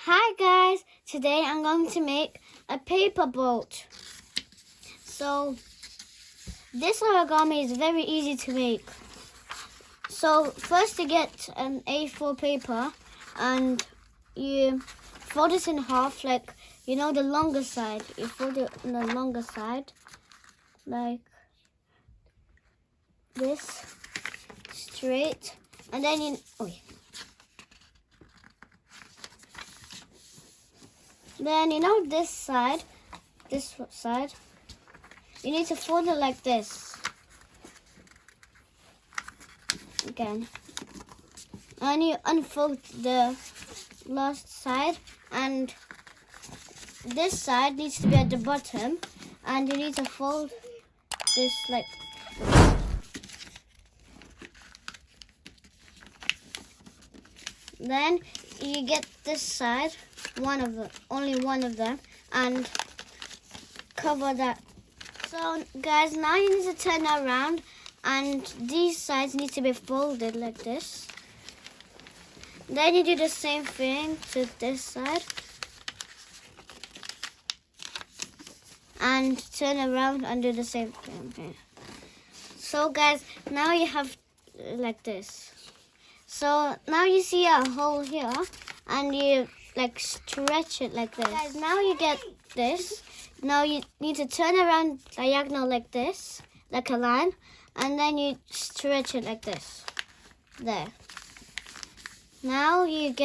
Hi guys, today I'm going to make a paper boat. So this origami is very easy to make. So first you get an A4 paper and you fold it in half, like the longer side. You fold it on the longer side like this, straight, and then then this side, you need to fold it like this again, and you unfold the last side, and this side needs to be at the bottom, and you need to fold this like then you get this side, only one of them, and cover that. So guys, now you need to turn it around, and these sides need to be folded like this. Then you do the same thing to this side and turn around and do the same thing here. So guys, now you have like this. So now you see a hole here, and you like stretch it like this. Guys, now you get this. Now you need to turn around diagonal like this, like a line, and then you stretch it like this. There. Now you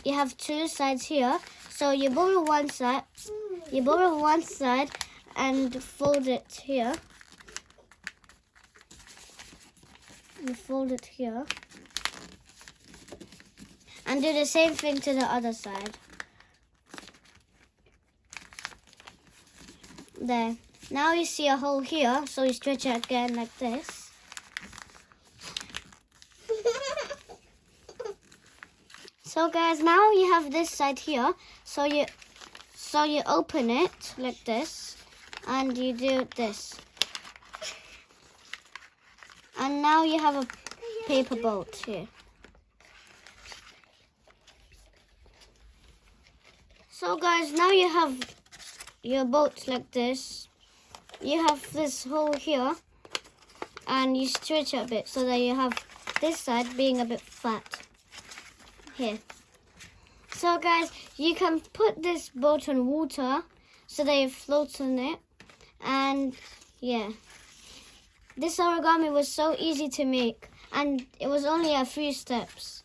have two sides here. So you borrow one side, and fold it here. You fold it here. And do the same thing to the other side. There. Now you see a hole here, so you stretch it again like this. So guys, now you have this side here, so you open it like this, and you do this. And now you have a paper boat here. So guys, now you have your boat like this. You have this hole here, and you stretch it a bit so that you have this side being a bit flat here. So guys, you can put this boat on water so that it floats on it. And yeah, this origami was so easy to make, and it was only a few steps.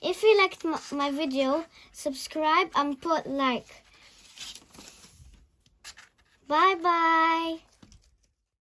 If you liked my video, subscribe and put like. Bye bye.